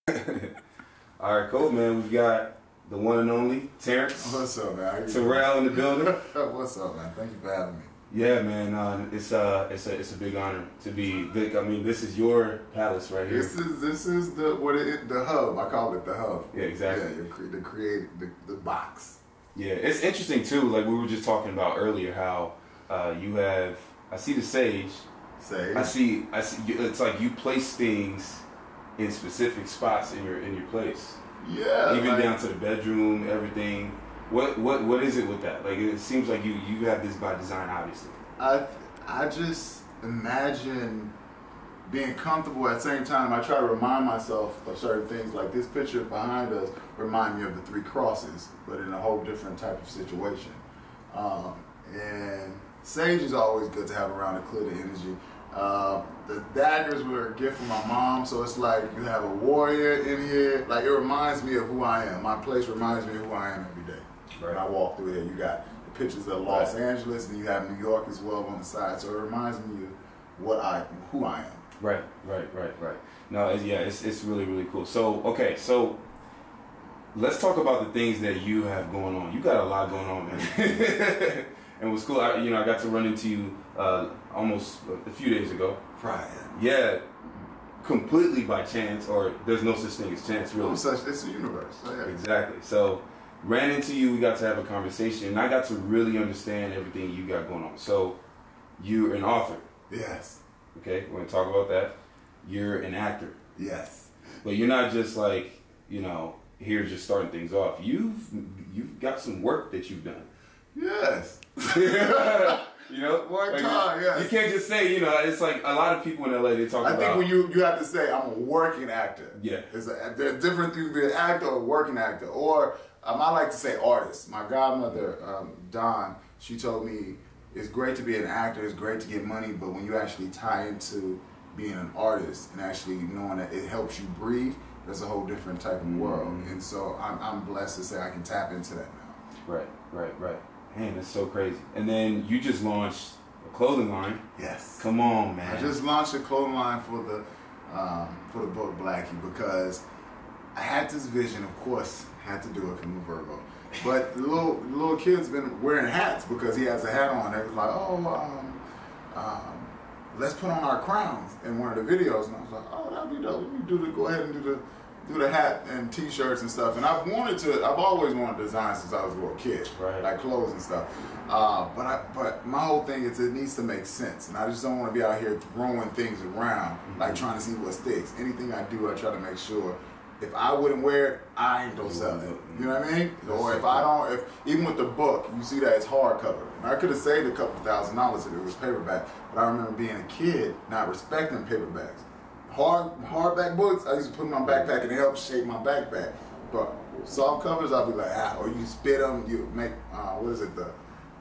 All right, cool, man. We've got the one and only Terrence. What's up, man? Terrell in the building. What's up, man? Thank you for having me. Yeah, man. It's a big honor to be. I mean, this is your palace right here. This is the hub. I call it the hub. Yeah, exactly. Yeah, the box. Yeah, it's interesting too. Like we were just talking about earlier, how you have. I see the sage. Sage. I see. It's like you place things in specific spots in your place. Yeah. Even down to the bedroom, everything. What is it with that? Like it seems like you have this by design, obviously. I just imagine being comfortable at the same time. I try to remind myself of certain things. Like this picture behind us remind me of the 3 crosses, but in a whole different type of situation. And sage is always good to have around to clear the energy. The daggers were a gift from my mom, so it's like you have a warrior in here. Like it reminds me of who I am. My place reminds me of who I am every day. Right. When I walk through here, you got the pictures of Los Angeles, and you have New York as well on the side. So it reminds me of who I am. Right. No, it's really cool. So okay, so let's talk about the things that you have going on. You got a lot going on, man. And what's cool, I got to run into you almost a few days ago. Right. Yeah, completely by chance, or there's no such thing as chance, really. It's the universe. Yeah. Exactly. So, ran into you, we got to have a conversation, and I got to really understand everything you got going on. So, you're an author. Yes. Okay, we're going to talk about that. You're an actor. Yes. But you're not just like, here just starting things off. You've got some work that you've done. Yes. One time, yes. You can't just say, it's like a lot of people in LA, they talk about. I think when you have to say, I'm a working actor. Yeah. There's different through the actor or working actor. Or I like to say artist. My godmother, Dawn, she told me it's great to be an actor, it's great to get money, but when you actually tie into being an artist and actually knowing that it helps you breathe, that's a whole different type of world. And so I'm blessed to say I can tap into that now. Right. Man, that's so crazy. And then you just launched a clothing line. Yes. Come on, man. I just launched a clothing line for the book Blackie because I had this vision. Of course, had to do it because I'm a Virgo. But the little kid's been wearing hats because he has a hat on. They was like, let's put on our crowns in one of the videos. And I was like, oh, that'd be dope. Let me go ahead and do the hat and t-shirts and stuff. And I've always wanted to design since I was a little kid, like clothes and stuff. But my whole thing is it needs to make sense, and I just don't want to be out here throwing things around, like trying to see what sticks. Anything I do, I try to make sure if I wouldn't wear it, I ain't gonna sell it. You know what I mean? Or if even with the book, you see that it's hardcover. And I could have saved a couple $1,000s if it was paperback, but I remember being a kid not respecting paperbacks. Hardback books, I used to put in my backpack and it helped shape my backpack. But soft covers, I'll be like, or you spit them, you make, the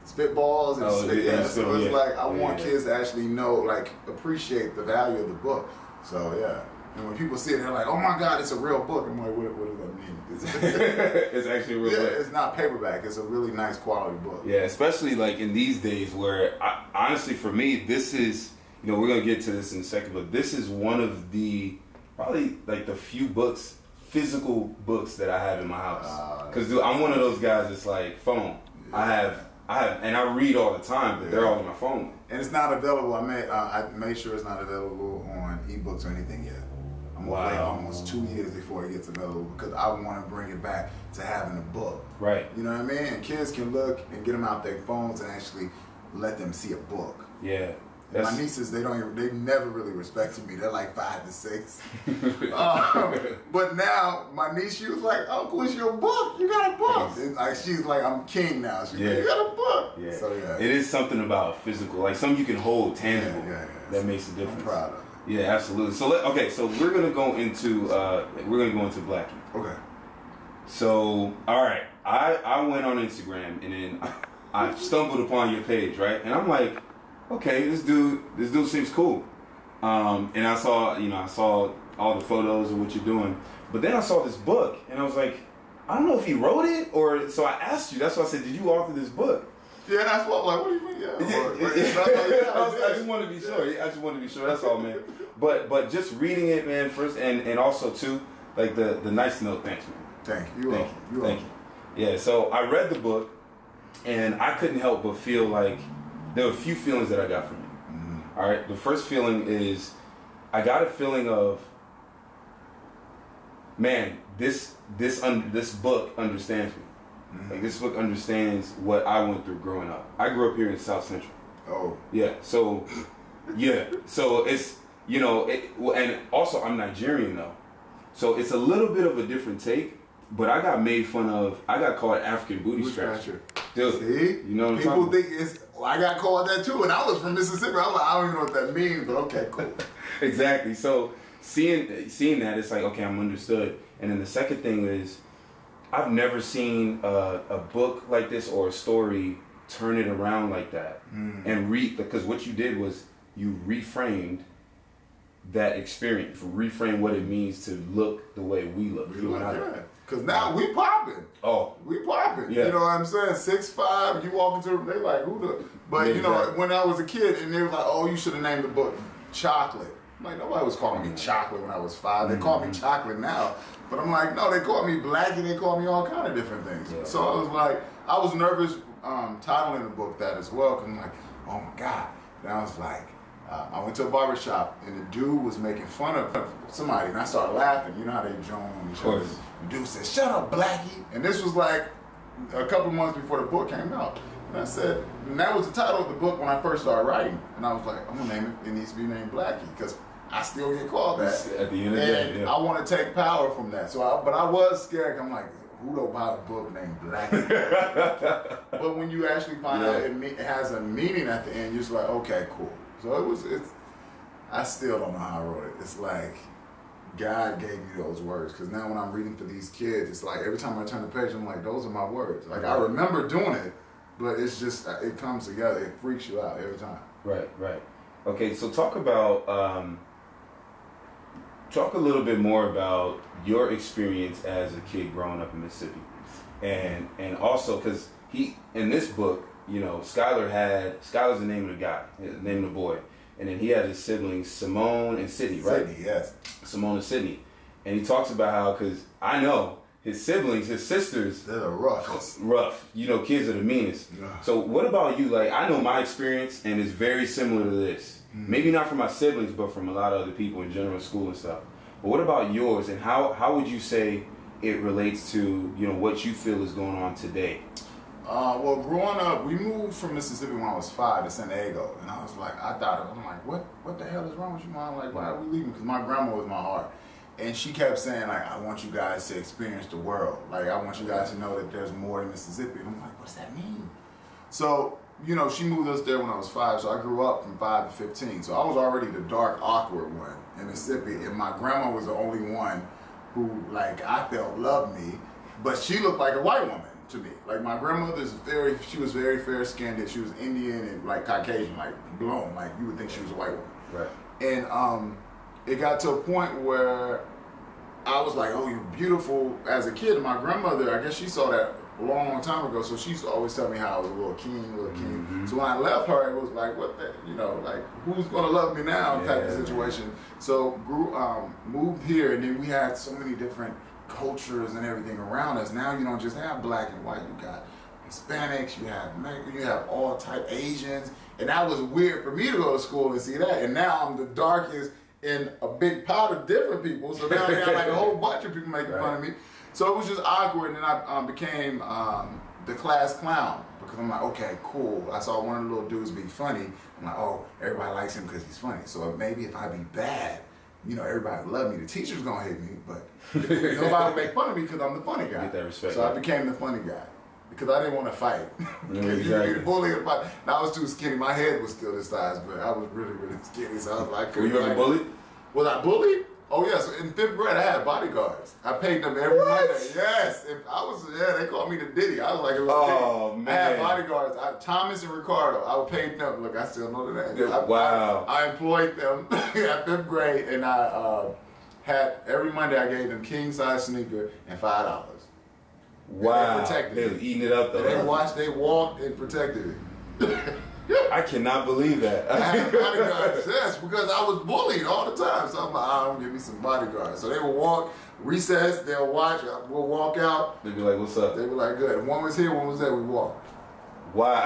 spitballs and spit. Yeah. So it's like, I want kids to actually know, like, appreciate the value of the book. So, yeah. And when people see it, they're like, oh my God, it's a real book. I'm like, what does that mean? It's actually a real book. It's not paperback. It's a really nice quality book. Yeah, especially like in these days where, honestly, for me, this is, we're going to get to this in a second, but this is one of the, probably like the few books, physical books that I have in my house. Because I'm one of those guys that's like, phone. Yeah. I have, and I read all the time, but they're all on my phone. And it's not available. I made sure it's not available on ebooks or anything yet. I'm going to wait almost 2 years before it gets available because I want to bring it back to having a book. Right. You know what I mean? And kids can look and get them out their phones and actually let them see a book. Yeah. My nieces, they never really respected me. They're like 5 to 6. But now my niece, she was like, "Uncle, it's your book. You got a book." And like she's like, "I'm king now." She's like, "You got a book." Yeah. So it is something about physical, like something you can hold tangible. That makes a difference. I'm proud of it. Yeah, absolutely. So so we're gonna go into Blackie. Okay. So all right, I went on Instagram and then I stumbled upon your page, right? And I'm like, okay, this dude seems cool. And I saw all the photos of what you're doing. But then I saw this book and I was like, I don't know if he wrote it or, so I asked you, that's why I said, did you author this book? Yeah, that's what, like, what do you mean? I just wanted to be sure. That's all, man. But just reading it, man, first, and also too, like the nice note. Thanks, man. Thank you. Thank you. Yeah. So I read the book, and I couldn't help but feel like there were a few feelings that I got from it. Mm-hmm. All right. The first feeling is I got a feeling of, man, this book understands me. Mm-hmm. Like, this book understands what I went through growing up. I grew up here in South Central. Oh. Yeah. So, yeah. So it's, you know, and also I'm Nigerian though. So it's a little bit of a different take, but I got made fun of. I got called African booty scratcher. Dude, see? You know what I'm People talking think it's, I got called that too, and I was from Mississippi. I'm like, I don't even know what that means, but okay, cool. Exactly. So seeing that, it's like, okay, I'm understood. And then the second thing is, I've never seen a book like this or a story turn it around like that and read, because what you did was you reframed that experience, reframe what it means to look the way we look. Because now we popping. Oh. We popping. Yeah. You know what I'm saying? 6'5", you walk into, they like, who the... But, yeah, you know, when I was a kid, and they were like, oh, you should have named the book Chocolate. I'm like, nobody was calling me Chocolate when I was 5. They call me Chocolate now. But I'm like, no, they call me Blackie. They call me all kind of different things. Yeah. So I was like, I was nervous titling the book that as well. Because I'm like, oh, my God. And I was like... I went to a barbershop, and the dude was making fun of somebody, and I started laughing. You know how they join on each other. The dude said, "Shut up, Blackie." And this was like a couple months before the book came out. And I said, and that was the title of the book when I first started writing. And I was like, I'm going to name it, it needs to be named Blackie, because I still get called that. At the end of the day, and I want to take power from that. So, but I was scared. I'm like, who don't buy a book named Blackie? But when you actually find out it has a meaning at the end, you're just like, okay, cool. So I still don't know how I wrote it. It's like God gave me those words. Because now when I'm reading for these kids, it's like every time I turn the page, I'm like, those are my words. Like, I remember doing it, but it's just, it comes together. It freaks you out every time. Right. Okay, so talk about, talk a little bit more about your experience as a kid growing up in Mississippi. And also, because in this book, you know, Skylar's the name of the guy, the name of the boy. And then he had his siblings, Simone and Sydney, right? Sydney, yes. Simone and Sydney. And he talks about how, because I know his siblings, his sisters. They're rough. Rough. You know, kids are the meanest. Yeah. So what about you? Like, I know my experience, and it's very similar to this. Maybe not from my siblings, but from a lot of other people in general, school and stuff. But what about yours, and how would you say it relates to, you know, what you feel is going on today? Well, growing up, we moved from Mississippi when I was 5 to San Diego, and I was like, I'm like, what the hell is wrong with you, Mom? Like, why are we leaving? Because my grandma was my heart, and she kept saying, like, I want you guys to experience the world. Like, I want you guys to know that there's more to Mississippi. And I'm like, what does that mean? So, you know, she moved us there when I was 5, so I grew up from 5 to 15. So I was already the dark, awkward one in Mississippi, and my grandma was the only one who, like, I felt loved me, but she looked like a white woman to me. Like, my grandmother's she was very fair-skinned. She was Indian and, like, Caucasian, like, blonde. Like, you would think she was a white woman. Right. And it got to a point where I was like, oh, you're beautiful as a kid. And my grandmother, I guess she saw that a long, long time ago, so she used to always tell me how I was a little king. Mm-hmm. So when I left her, it was like, what the, you know, like, who's going to love me now type of situation. So moved here, and then we had so many different cultures and everything around us. Now you don't just have black and white. You got Hispanics, you have all type Asians, and that was weird for me to go to school and see that. And now I'm the darkest in a big pot of different people. So now I got like a whole bunch of people making fun of me. So it was just awkward, and then I became the class clown, because I'm like, okay, cool. I saw one of the little dudes be funny. I'm like, oh, everybody likes him because he's funny. So maybe if I be bad, you know, everybody would love me. The teacher's gonna hate me, but nobody would make fun of me because I'm the funny guy. Get that respect. So I became the funny guy because I didn't want to fight. Because you be the bully and fight. Now, I was too skinny. My head was still this size, but I was really, really skinny. So I was like, were you ever bullied? Was I bullied? Oh yes. In 5th grade, I had bodyguards. I paid them every Monday. Yes. They called me the Diddy. I was like a little Diddy. Man. I had bodyguards. Thomas and Ricardo. I would pay them. Look, I still know the name. Wow. I employed them at 5th grade, and I had every Monday I gave them king size sneaker and $5. Wow. They protected They were eating it up though. They walked and protected it. I cannot believe that. I had bodyguards, yes, because I was bullied all the time. So I'm like, I'm gonna give me some bodyguards. So they would walk, recess, they'll watch, we'll walk out. They'd be like, what's up? They were like, good. One was here, one was there, we walked. Wow.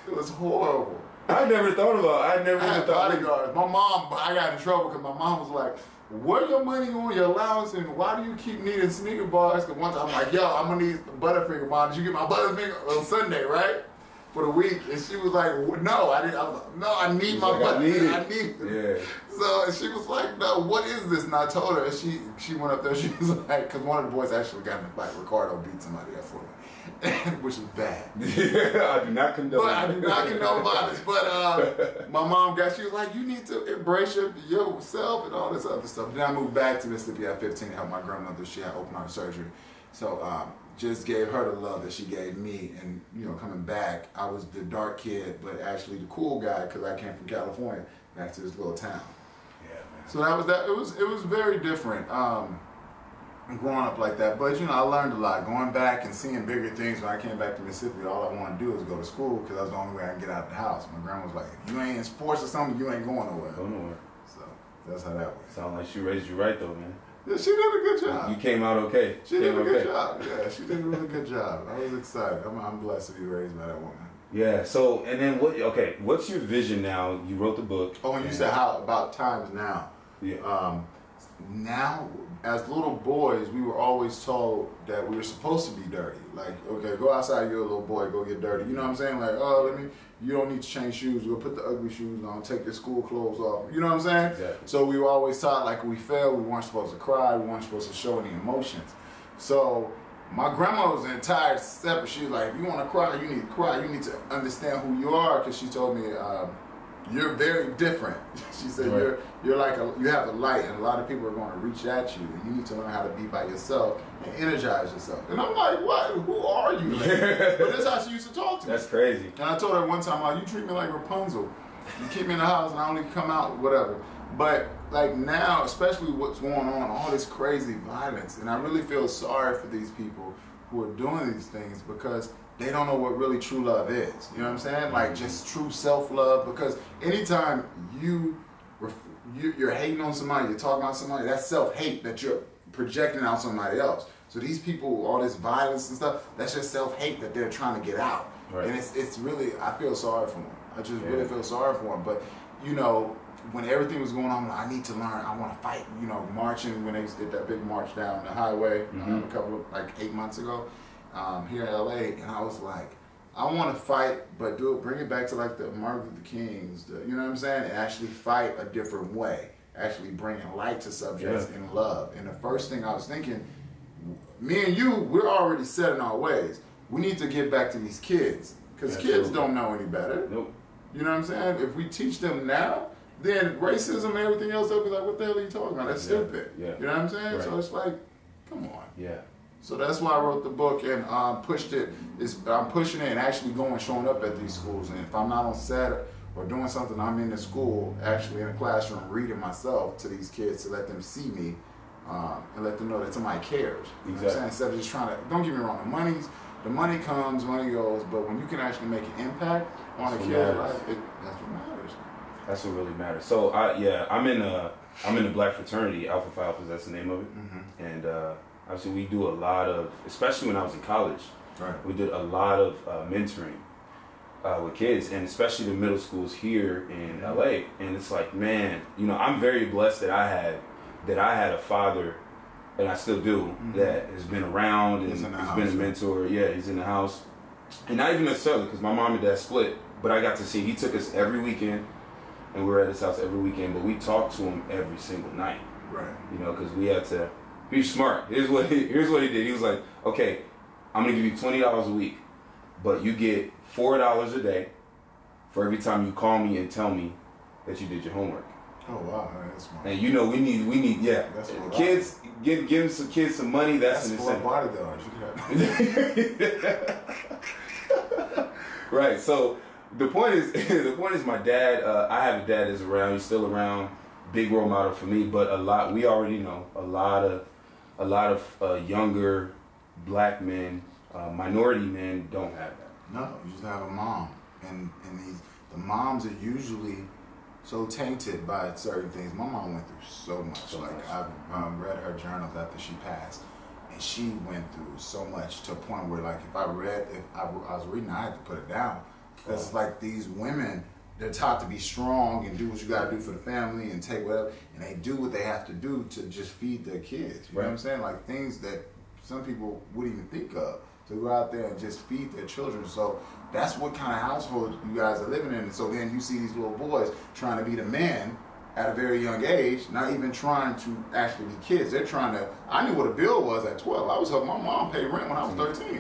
It was horrible. I never even thought bodyguards. My mom, I got in trouble because my mom was like, where your money on, your allowance, and why do you keep needing sneaker bars? Because once I'm like, yo, I'm gonna need Butterfinger bar. Did you get my Butterfinger on Sunday, right? For the week. And she was like, no, I didn't. I was like, no, I need my Butterfinger. I need it. Yeah. So she was like, no, what is this? And I told her, and she went up there, she was like, because one of the boys actually got in a fight. Ricardo beat somebody up for me. Which is bad. Yeah, I do not condone I do not condone violence. But my mom she was like, you need to embrace yourself and all this other stuff. Then I moved back to Mississippi at 15 to help my grandmother. She had open heart surgery. So just gave her the love that she gave me. And, coming back, I was the dark kid, but actually the cool guy because I came from California back to this little town. Yeah, man. So that was that. It was very different. Growing up like that, but I learned a lot. Going back and seeing bigger things. When I came back to Mississippi, all I wanted to do was go to school because that was the only way I could get out of the house. My grandma was like, if you ain't in sports or something, you ain't going nowhere. Go nowhere. So that's how that was. Sound like she raised you right though, man. Yeah, she did a good job. You came out okay. She did a good job. Yeah, she did a really good job. I was excited. I'm blessed to be raised by that woman. Yeah. So and then what? Okay, what's your vision now? You wrote the book. Oh, and you said how about times now? Yeah. Now, as little boys, we were always told that we were supposed to be dirty. Like, okay, go outside, you're a little boy, go get dirty. You know what I'm saying? Like, you don't need to change shoes. Go put the ugly shoes on, take your school clothes off. You know what I'm saying? Exactly. So we were always taught, like, we failed, we weren't supposed to cry, we weren't supposed to show any emotions. So my grandma was the entire separate. She was like, if you want to cry, you need to cry. You need to understand who you are, because she told me, you're very different. She said, right. you're like you have a light, and a lot of people are going to reach at you, and you need to learn how to be by yourself and energize yourself. And I'm like, what? Who are you? But that's how she used to talk to me. That's crazy. And I told her one time, like, you treat me like Rapunzel. You keep me in the house, and I only come out, whatever. But like now, especially what's going on, all this crazy violence, and I really feel sorry for these people who are doing these things because they don't know what really true love is. You know what I'm saying? Like just true self-love. Because anytime you're hating on somebody, you're talking about somebody, that's self-hate that you're projecting out somebody else. So these people, all this violence and stuff, that's just self-hate that they're trying to get out. Right. And it's really, I feel sorry for them. I just really feel sorry for them. But when everything was going on, I need to learn. I want to fight. Marching when they did that big march down the highway a couple of 8 months ago. Here in LA, and I was like, I want to fight, but bring it back to like the Martin Luther Kings, you know what I'm saying, and actually fight a different way, actually bringing light to subjects and love. And the first thing I was thinking, me and you, we're already set in our ways. We need to get back to these kids, because kids don't know any better. Nope. You know what I'm saying? If we teach them now, then racism and everything else, they'll be like, what the hell are you talking about? That's stupid. Yeah. You know what I'm saying? Right. So it's like, come on. Yeah. So that's why I wrote the book and pushed it. I'm pushing it and actually showing up at these schools. And if I'm not on set or doing something, I'm in the school, actually in the classroom, reading myself to these kids to let them see me and let them know that somebody cares. You know what I'm saying? Instead of just trying to, don't get me wrong, the money comes, money goes, but when you can actually make an impact on a kid's life, that's what matters. That's what really matters. So I'm in the black fraternity, Alpha Phi Alpha, that's the name of it, and. Obviously, we do a lot of, especially when I was in college, we did a lot of mentoring with kids, and especially the middle schools here in LA. And it's like, man, I'm very blessed that I had a father, and I still do, that has been around and has been a mentor. Yeah, he's in the house, and not even necessarily because my mom and dad split, but I got to see. He took us every weekend, and we were at his house every weekend. But we talked to him every single night, right? Because we had to. He's smart. Here's what he did. He was like, okay, I'm gonna give you $20 a week, but you get $4 a day for every time you call me and tell me that you did your homework. Oh wow, that's smart. And we need That's kids give some kids some money. That's an incentive. Bodyguards. Right. So the point is my dad. I have a dad that's around. He's still around. Big role model for me. But we already know a lot of younger black men, minority men don't have that. No, you just have a mom. and the moms are usually so tainted by certain things. My mom went through so much. I read her journals after she passed, and she went through so much to a point where, like, if I was reading, I had to put it down, because it's like these women, they're taught to be strong and do what you got to do for the family and take whatever, and they do what they have to do to just feed their kids. You know what I'm saying? Like things that some people wouldn't even think of, to go out there and just feed their children. So that's what kind of household you guys are living in. And so then you see these little boys trying to be the man at a very young age, not even trying to actually be kids. They're trying to, I knew what a bill was at 12. I was helping my mom pay rent when I was 13. You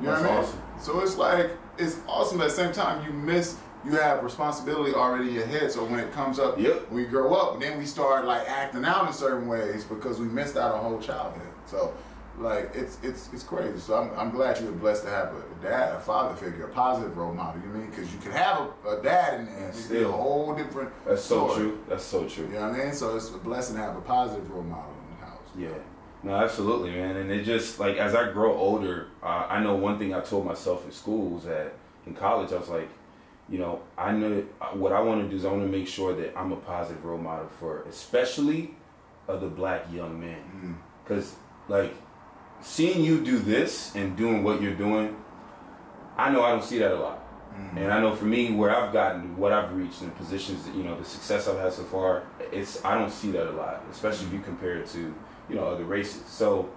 know what I mean? Awesome. So it's like, it's awesome, but at the same time, you have responsibility already in your head. So when it comes up, when you grow up, then we start like acting out in certain ways because we missed out on whole childhood. So like it's crazy. So I'm glad you were blessed to have a dad, a father figure, a positive role model. You know what I mean? Because you can have a dad in there, and it's a whole different. That's so true. That's so true. You know what I mean? So it's a blessing to have a positive role model in the house. Yeah. No, absolutely, man. And it just, like, as I grow older, I know one thing I told myself in school was that in college, I was like, you know, I know what I want to do is I want to make sure that I'm a positive role model for especially the black young man. Because, like, seeing you do this and doing what you're doing, I know I don't see that a lot. And I know for me, where I've gotten, what I've reached in positions, that, you know, the success I've had so far, I don't see that a lot, especially if you compare it to, you know, other races. So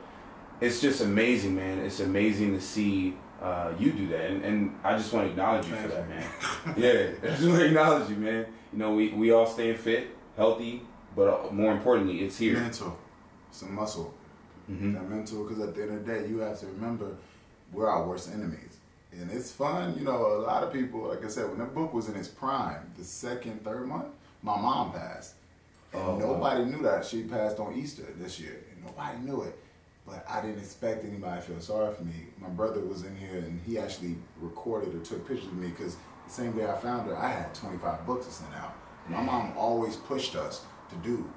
it's just amazing, man. It's amazing to see you do that, and I just want to acknowledge you for that, man. Yeah, I just want to acknowledge you, man. You know, we all staying fit, healthy, but more importantly, it's here. Mental, it's a muscle. That mental, because at the end of the day, you have to remember we're our worst enemies, and it's fun. You know, a lot of people, like I said, when the book was in its prime, the second, third month, my mom passed, and nobody knew that she passed on Easter this year, and nobody knew it. But I didn't expect anybody to feel sorry for me. My brother was in here, and he actually recorded or took pictures of me, because the same day I found her, I had 25 books to send out. My mom always pushed us to do.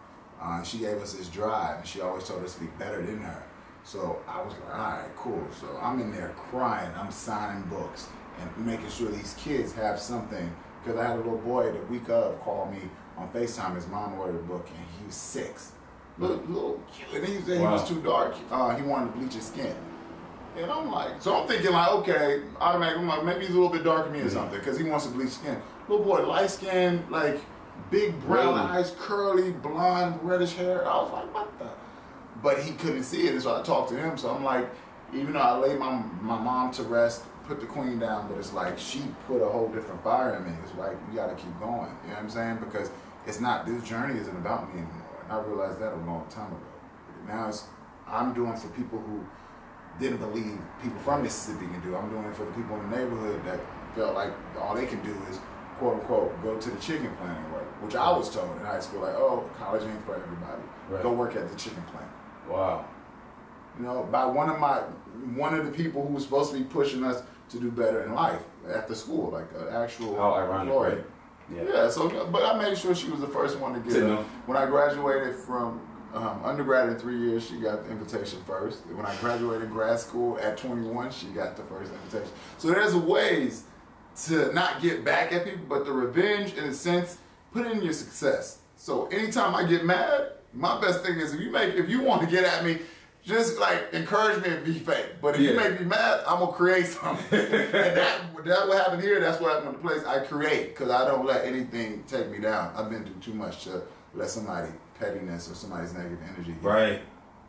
She gave us this drive, and she always told us to be better than her. So I was like, all right, cool. So I'm in there crying. I'm signing books and making sure these kids have something. Because I had a little boy the week of call me on FaceTime. His mom ordered a book, and he was 6. Little kid, and he said he was too dark. He wanted to bleach his skin, and I'm like, so I'm thinking like, okay, automatically, I'm like, maybe he's a little bit darker than me or something, because he wants to bleach skin. Little boy, light skin, like big brown eyes, curly, blonde, reddish hair. I was like, what the? But he couldn't see it, and so I talked to him. So I'm like, even though I laid my mom to rest, put the queen down, but it's like she put a whole different fire in me. It's like, you got to keep going. You know what I'm saying? Because it's not, this journey isn't about me anymore. I realized that a long time ago. Now I'm doing for people who didn't believe people from Mississippi can do. I'm doing it for the people in the neighborhood that felt like all they can do is, quote unquote, go to the chicken plant and work, which I was told in high school, like, oh, college ain't for everybody. Go work at the chicken plant. Wow. You know, by one of the people who was supposed to be pushing us to do better in life after school, like an actual how ironic, right? Yeah, so, but I made sure she was the first one to get it. When I graduated from undergrad in 3 years, she got the invitation first. When I graduated grad school at 21, she got the first invitation. So there's ways to not get back at people, but the revenge, in a sense, put in your success. So anytime I get mad, my best thing is if you want to get at me, just like encourage me and be fake. But if you make me mad, I'm gonna create something. And that what happened here. That's what happened in the place. I create, because I don't let anything take me down. I've been through too much to let somebody pettiness or somebody's negative energy. Right.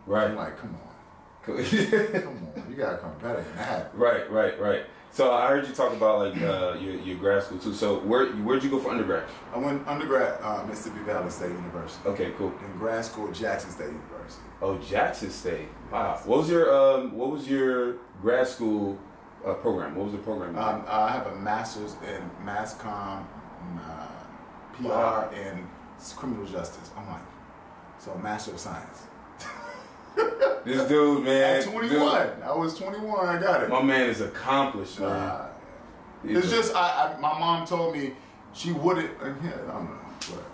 I'm like, come on, you gotta come better than that. Right. So I heard you talk about like your grad school too. So where'd you go for undergrad? I went undergrad Mississippi Valley State University. Okay, cool. And grad school Jackson State University. Oh, Jackson State. Wow. What was your grad school program? What was the program? I have a master's in mass comm, PR, and criminal justice. I'm like, so master of science. This dude, man. At 21. I was 21. I got it. My man is accomplished, man. It's just, my mom told me she wouldn't, I don't know, whatever.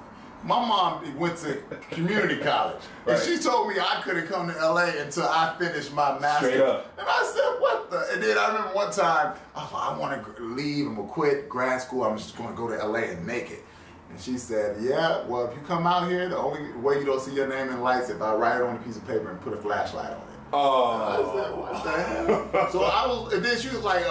My mom went to community college, and she told me I couldn't come to LA until I finished my master's. Straight up. And I said, what the? And then I remember one time, I was like, I want to leave, I'm going to quit grad school, I'm just going to go to LA and make it. And she said, yeah, well, if you come out here, the only way you don't see your name in lights is if I write it on a piece of paper and put a flashlight on it. Oh. And I said, what the hell? So I was, and then she was like,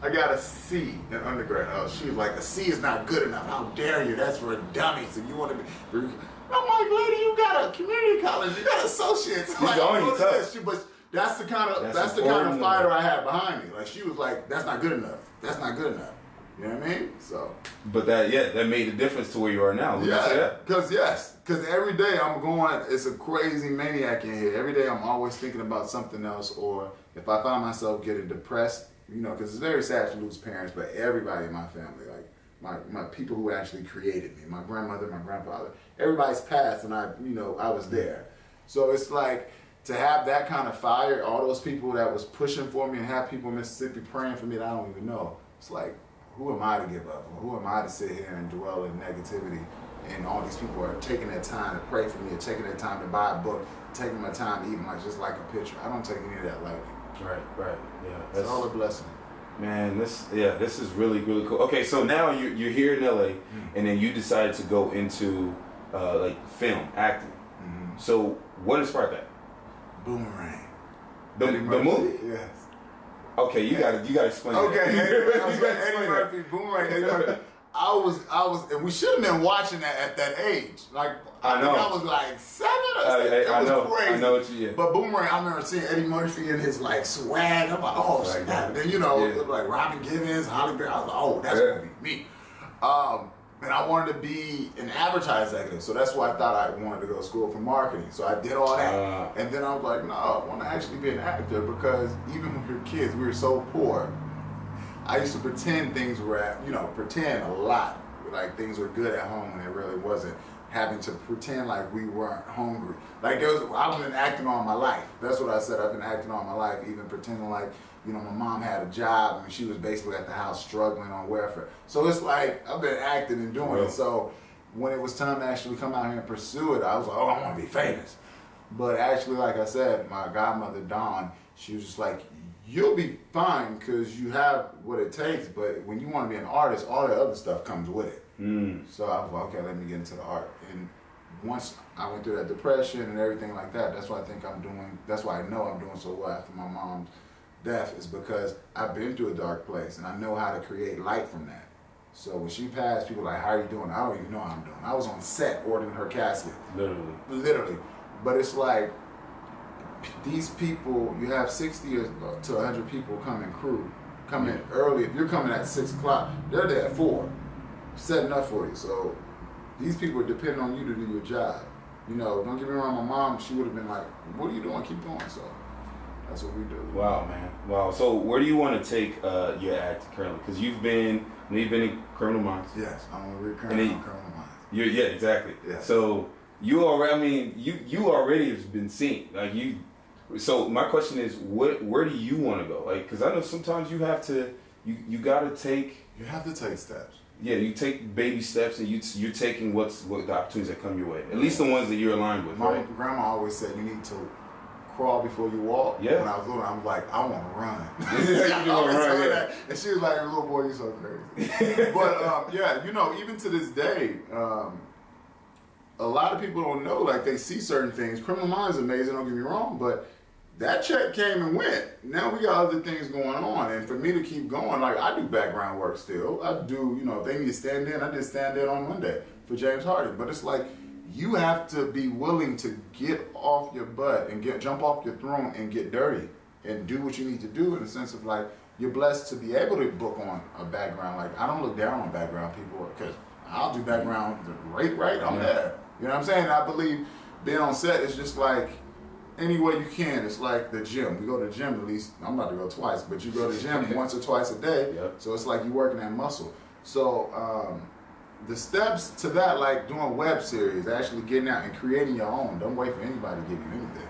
I got a C in undergrad. She was like, a C is not good enough. How dare you? That's for dummies. If you want to be, I'm like, lady, you got a community college. You got associates. Like, but that's the kind of fighter I had behind me. Like, she was like, that's not good enough. That's not good enough. You know what I mean? So. But that made a difference to where you are now. Yeah. Because every day I'm going. It's a crazy maniac in here. Every day I'm always thinking about something else. Or if I find myself getting depressed. You know, because it's very sad to lose parents, but everybody in my family, like my people who actually created me, my grandmother, my grandfather, everybody's passed, and I was there. So it's like to have that kind of fire, all those people that was pushing for me, and have people in Mississippi praying for me that I don't even know. It's like, who am I to give up? Or who am I to sit here and dwell in negativity? And all these people are taking their time to pray for me, or taking their time to buy a book, taking my time to even just like a picture. I don't take any of that lightly. Right, yeah. It's all a blessing. Man, this is really, really cool. Okay, so now you're here in LA, and then you decided to go into like film, acting. So what inspired that? Boomerang. The movie? Yes. Okay, you gotta explain. Okay, Eddie Murphy, Boomerang. I was, and we should have been watching that at that age. Like, I think I was like 7 or 6. It was crazy. I know what you. Yeah. But Boomerang, I remember seeing Eddie Murphy and his like swag. I'm like, oh snap! Then it was like Robin Givens, Holly Berry. I was like, oh, that's gonna be me. And I wanted to be an advertising executive, so that's why I thought I wanted to go to school for marketing. So I did all that, and then I was like, no, I want to actually be an actor because even when we were kids, we were so poor. I used to pretend things were pretend a lot, like things were good at home when it really wasn't. Having to pretend like we weren't hungry. Like I've been acting all my life. That's what I said. I've been acting all my life, even pretending like my mom had a job and she was basically at the house struggling on welfare. So it's like I've been acting and doing it. So when it was time to actually come out here and pursue it, I was like, oh, I want to be famous. But actually, like I said, my godmother Dawn, she was just like, you'll be fine because you have what it takes, but when you want to be an artist, all the other stuff comes with it. So I was like, okay, let me get into the art. And once I went through that depression and everything like that, that's why I know I'm doing so well after my mom's death, is because I've been through a dark place and I know how to create light from that. So when she passed, people were like, how are you doing? I don't even know how I'm doing. I was on set ordering her casket. Literally. But it's like, these people, you have 60 to 100 people come in early. If you're coming at 6 o'clock, they're there at 4, setting up for you. So these people are depending on you to do your job. Don't get me wrong, my mom, she would have been like, what are you doing? Keep going. So that's what we do. Wow, man. Wow. So where do you want to take your act currently? Because you've been in Criminal Minds. Yes, I'm a recurring on Criminal Minds. Yeah, exactly. Yeah. So you already, you already have been seen. Like you. So my question is, where do you want to go? Like, because I know sometimes you have to, you got to take. You have to take steps. Yeah, you take baby steps, and you're taking what the opportunities that come your way. At least the ones that you're aligned with. My right? grandma always said you need to crawl before you walk. Yeah. When I was little, I'm like, I want to run. I always tell her that. And she was like, little boy, you're so crazy. But even to this day, a lot of people don't know. Like they see certain things. Criminal Minds is amazing. Don't get me wrong, but that check came and went. Now we got other things going on, and for me to keep going, like I do background work still. I do, if they need to stand in, I did stand in on Monday for James Harden. But it's like you have to be willing to get off your butt and jump off your throne and get dirty and do what you need to do in the sense of like you're blessed to be able to book on a background. Like I don't look down on background people because I'll do background right. I'm there. You know what I'm saying? I believe being on set is just like. Any way you can. It's like the gym. We go to the gym at least, I'm about to go twice, but you go to the gym once or twice a day. Yep. So it's like you're working that muscle. So the steps to that, like doing web series, actually getting out and creating your own. Don't wait for anybody to give you anything.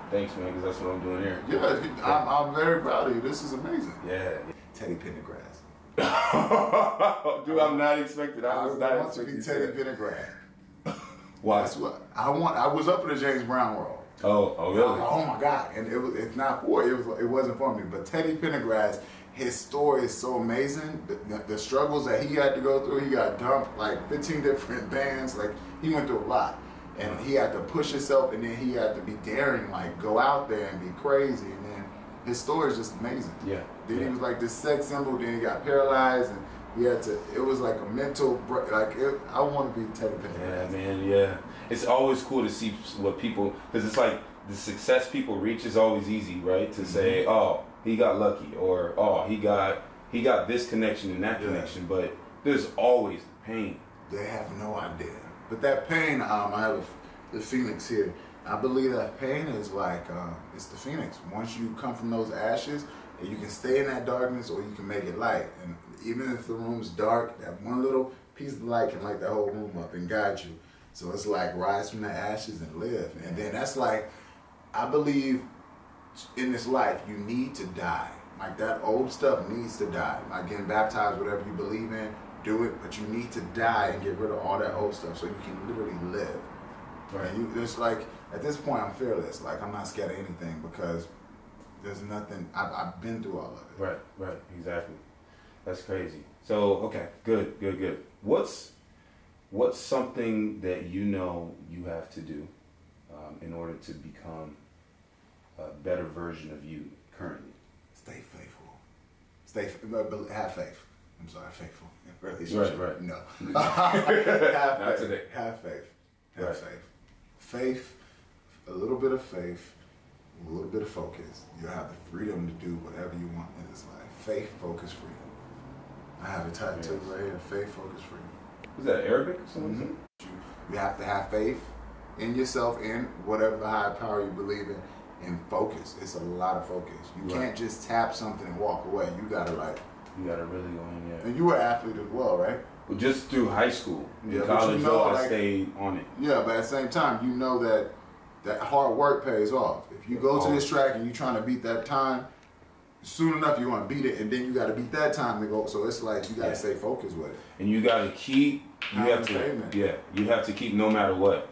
Thanks, man, because that's what I'm doing here. Yeah, I'm very proud of you. This is amazing. Yeah. Teddy Pendergrass. Dude, I'm not expecting. I want to be Teddy Vinaigrette. Why? That's what I want. I was up for the James Brown role. Oh, really? Oh my God! And it's not for it wasn't for me. But Teddy Pendergrass, his story is so amazing. The struggles that he had to go through. He got dumped like 15 different bands. Like he went through a lot, and he had to push himself, and then he had to be daring, like go out there and be crazy. And then his story is just amazing. Yeah. Then he was like this sex symbol. Then he got paralyzed, and he had to. It was like a mental. I want to be Teddy Pendergrass. Yeah, man. Yeah. It's always cool to see what people, because it's like the success people reach is always easy, right? To say, oh, he got lucky, or oh, he got this connection and that connection, but there's always pain. They have no idea. But that pain, I have the phoenix here. I believe that pain is like it's the phoenix. Once you come from those ashes, you can stay in that darkness, or you can make it light. And even if the room's dark, that one little piece of light can light the whole room up and guide you. So it's like rise from the ashes and live. And then that's like, I believe in this life, you need to die. Like that old stuff needs to die. Like getting baptized, whatever you believe in, do it. But you need to die and get rid of all that old stuff so you can literally live. Right. And it's like, at this point, I'm fearless. Like I'm not scared of anything because there's nothing, I've been through all of it. Right, exactly. That's crazy. So, okay, good. What's something that you know you have to do in order to become a better version of you currently? Stay faithful. Have faith. I'm sorry, faithful. Relationship. Right. No. Have Not faith. today. Have faith. Right. Faith, a little bit of faith, a little bit of focus. You have the freedom to do whatever you want in this life. Faith, focus, freedom. I have a tattoo right here. Faith, focus, freedom. Is that Arabic or something? Mm-hmm. You have to have faith in yourself, in whatever higher power you believe in, and focus. It's a lot of focus. You can't just tap something and walk away. You gotta you gotta really go in, yeah. And you were an athlete as well, right? Well, just through high school. In college, you know, I stayed on it. Yeah, but at the same time, you know that hard work pays off. If you go to this track and you're trying to beat that time, soon enough you're going to beat it, and then you got to beat that time to go. So it's like you got to stay focused with it. And you got to keep. You have to keep no matter what.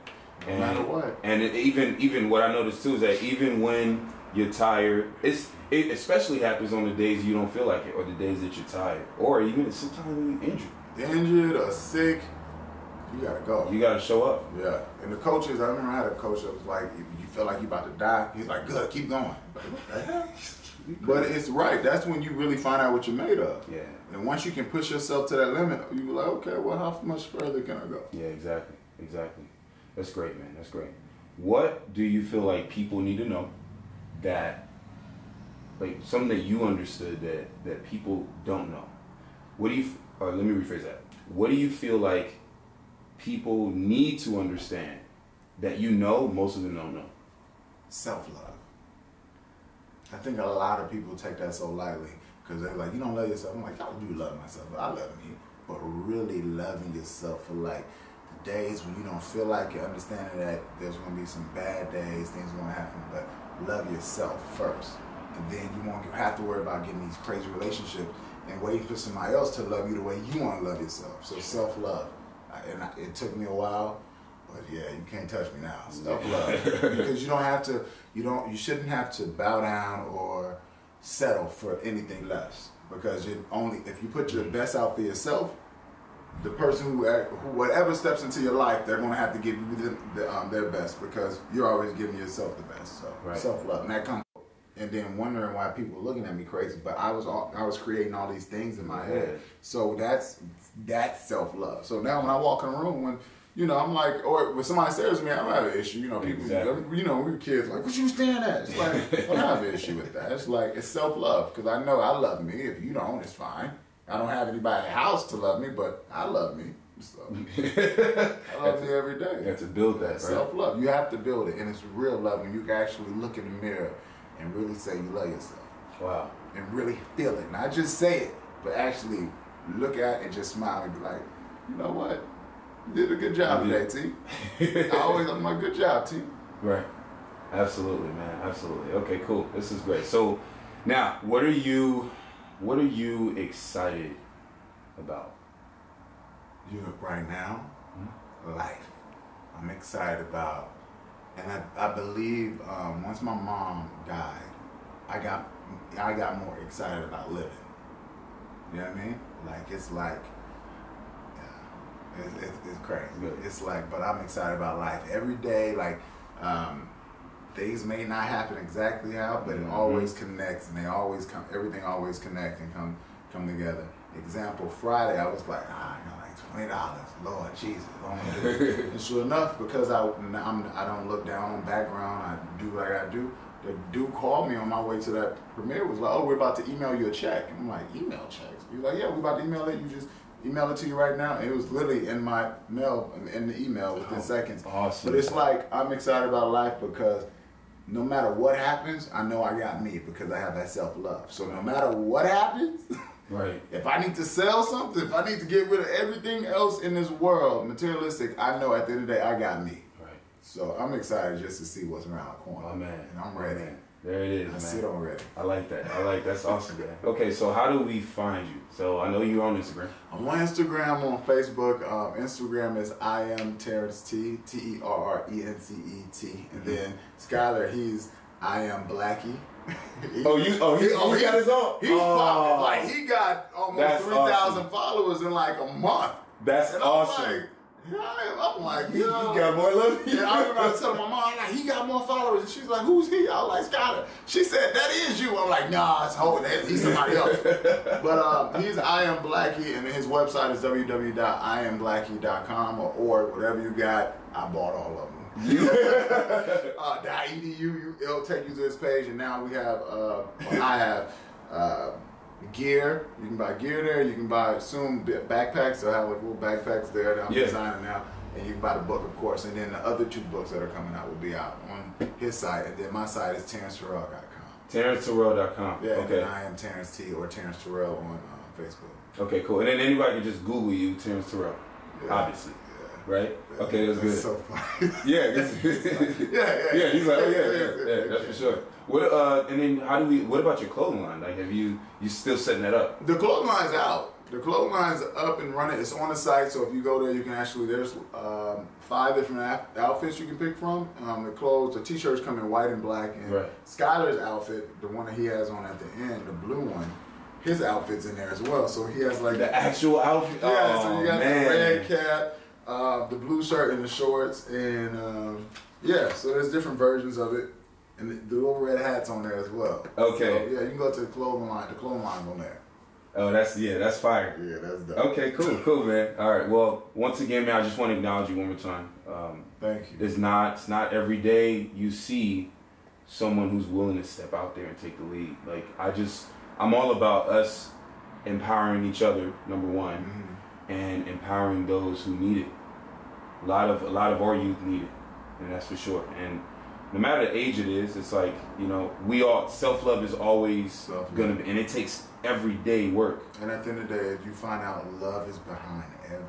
No matter what. And even what I noticed too is that even when you're tired, it especially happens on the days you don't feel like it, or the days that you're tired, or even sometimes when you're injured or sick. You gotta go. You gotta show up. Yeah. And the coaches, I remember I had a coach that was like, if you feel like you're about to die, he's like, good, keep going. Like, what the hell? But it's right. That's when you really find out what you're made of. Yeah. And once you can push yourself to that limit, you be like, okay, well, how much further can I go? Yeah, exactly. That's great, man. That's great. What do you feel like people need to know that, like, something that you understood that people don't know? What do you, let me rephrase that. What do you feel like people need to understand that you know most of them don't know? Self-love. I think a lot of people take that so lightly because they're like, you don't love yourself. I'm like, I do love myself. I love me. But really loving yourself for like the days when you don't feel like it, understanding that there's going to be some bad days, things are going to happen, but love yourself first. And then you won't have to worry about getting these crazy relationships and waiting for somebody else to love you the way you want to love yourself. So self-love. It took me a while, but yeah, you can't touch me now. Self-love. Because you don't have to, you shouldn't have to bow down or settle for anything less. Because if you put your best out for yourself, the person who whatever steps into your life, they're going to have to give you their best because you're always giving yourself the best. So self-love, and that comes. And then wondering why people were looking at me crazy, but I was creating all these things in my head. So that's self-love. So now when I walk in a room, when I'm like, or when somebody stares at me, I don't have an issue. People, we were kids, like, what you staring at? It's like, I don't have an issue with that. It's like, it's self-love because I know I love me. If you don't, it's fine. I don't have anybody in the house to love me, but I love me. So, I love me every day. You have to build that, right? Self-love. You have to build it, and it's real love when you can actually look in the mirror and really say you love yourself. Wow. And really feel it. Not just say it, but actually look at it and just smile and be like, you know what? You did a good job today, T. I'm like, good job, T. Right. Absolutely, man. Absolutely. Okay, cool. This is great. So now, what are you excited about? You know, right now, life. I'm excited about, and I believe once my mom died, I got more excited about living. You know what I mean? Like it's like, yeah, it's crazy. Good. It's like, but I'm excited about life every day. Like things may not happen exactly how, but it always connects, and they always come. Everything always connects and come together. Example, Friday, I was like, I got like $20. Lord Jesus, I want to do it. And sure enough, because I don't look down on background, I do what I gotta do. The dude called me on my way to that premiere, was like, oh, we're about to email you a check. And I'm like, email checks? He was like, yeah, we're about to email it. You just email it to you right now. And it was literally in my mail, in the email within seconds. Awesome. But it's like, I'm excited about life because no matter what happens, I know I got me because I have that self-love. So no matter what happens, right. If I need to sell something, if I need to get rid of everything else in this world, materialistic, I know at the end of the day, I got me. Right. So I'm excited just to see what's around the corner. Oh, man. And I'm ready. Man. There it is, I man. sit on ready. I like that. That's awesome, man. Okay, so how do we find you? So I know you're on Instagram. I'm on Instagram, on Facebook. Instagram is I am Terrence T, Terrencet. And then Skylar, he's I am Blackie. He got his own. He's popping. Like he got almost 3,000 awesome. followers in like a month. That's and awesome. I'm like, You got more love? Yeah, I remember telling my mom, like, he got more followers. And she's like, who's he? I was like, Skylar. She said, that is you. I'm like, nah, it's Hope. He's somebody else. But he's I Am Blackie, and his website is www.iamblackie.com or whatever you got. I bought all of them. .edu, it'll take you to this page, and now we have, I have gear. You can buy gear there. You can buy soon backpacks. They'll have like little backpacks there that I'm designing now. And you can buy the book, of course. And then the other 2 books that are coming out will be out on his site. And then my site is TerrenceTerrell.com. TerrenceTerrell.com. Yeah, okay. And I am Terrence T or Terrence Terrell on Facebook. Okay, cool. And then anybody can just Google you, Terrence Terrell, obviously. Right? Okay, that's good. So funny. Yeah, he's like, yeah, that's for sure. What and then what about your clothing line? Like, have you still setting that up? The clothing line's out. The clothing line's up and running. It's on the site, so if you go there, you can actually, there's 5 different outfits you can pick from. The t-shirts come in white and black, and Skylar's outfit, the one that he has on at the end, the blue one, his outfit's in there as well. So he has like the actual outfit. Yeah, so you got the red cap, the blue shirt and the shorts, and so there's different versions of it, and the little red hats on there as well. Okay. So, yeah, you can go to the clothing line. The clothing line's on there. Oh, that's fire. Yeah, that's dope. Okay, cool, man. All right. Well, once again, man, I just want to acknowledge you one more time. Thank you. It's not every day you see someone who's willing to step out there and take the lead. Like I'm all about us empowering each other, number one, and empowering those who need it. A lot of our youth need it, and that's for sure. And no matter the age it is, it's like, we all, self-love is always gonna be, and it takes everyday work. And at the end of the day, if you find out love is behind everything,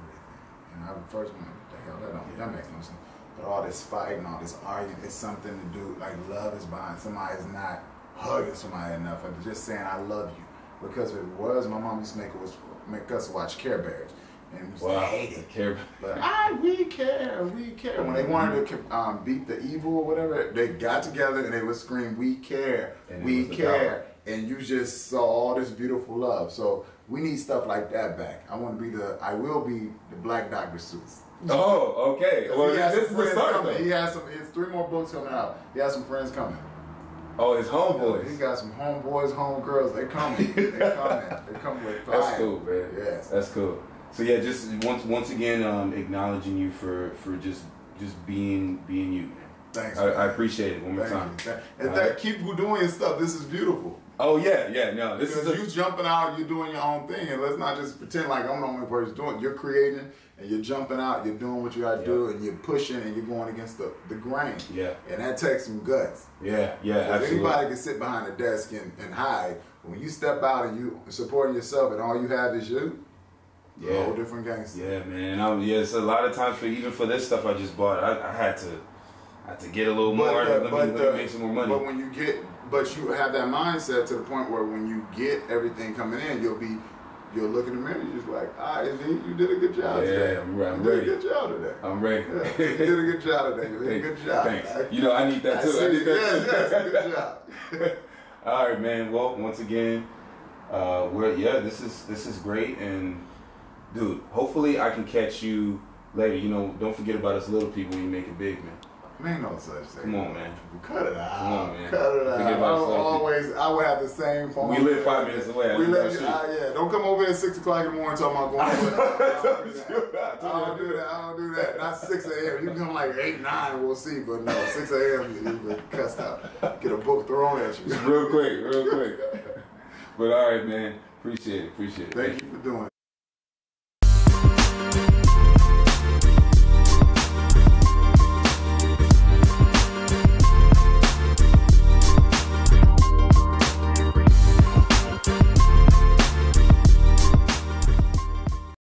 and I first went, what the hell, that makes no sense. But all this fighting, all this arguing, it's something to do, like love is behind. Somebody's not hugging somebody enough, or just saying, I love you. Because if it was, my mom used to make us watch Care Bears. And we used to hate it. But we care. When they wanted to beat the evil or whatever, they got together and they would scream, we care, we care. And you just saw all this beautiful love. So we need stuff like that back. I will be the Black Dr. Seuss. Oh, okay. Well, this is the start, though. He has 3 more books coming out. He has some friends coming. Oh, his homeboys. He got some homeboys, homegirls. They coming. They coming with fire. That's cool, man. Yes. That's cool. So yeah, just once again, acknowledging you for just being you, man. Thanks. I appreciate it one more time. And keep doing your stuff. This is beautiful. Oh yeah, no. Because you jumping out, you're doing your own thing, and let's not just pretend like I'm the only person doing it. You're creating, and you're jumping out, you're doing what you got to do, and you're pushing, and you're going against the grain. Yeah. And that takes some guts. Yeah, absolutely. Anybody can sit behind a desk and hide. But when you step out and you supporting yourself, and all you have is you. Yeah, a whole different gangster. Yeah, man. It's a lot of times even for this stuff I just bought, I had to get a little more. Let me make some more money. But when you have that mindset to the point where when you get everything coming in, you'll be you'll look in the mirror, you're just like, all right, Z, you did a good job today. I'm you ready. did a good job today. I'm ready. Yeah, you did a good job today. You did a good job. Thanks. You know, I need that too. I need that too. Yes, good job. All right, man. Well, once again, this is great, and dude, hopefully I can catch you later. You know, don't forget about us little people when you make it big, man. Man, no such thing. Come on, man. Cut it out. Come on, man. Cut it out. Forget about I would have the same phone. We live 5 minutes away. Yeah. Don't come over here at 6 o'clock in the morning talking about going. I don't do that. Not 6 a.m. You can come like 8, 9. We'll see. But no, 6 a.m. You've been cussed out. Get a book thrown at you. Real quick. But all right, man. Appreciate it. Thank you for doing it.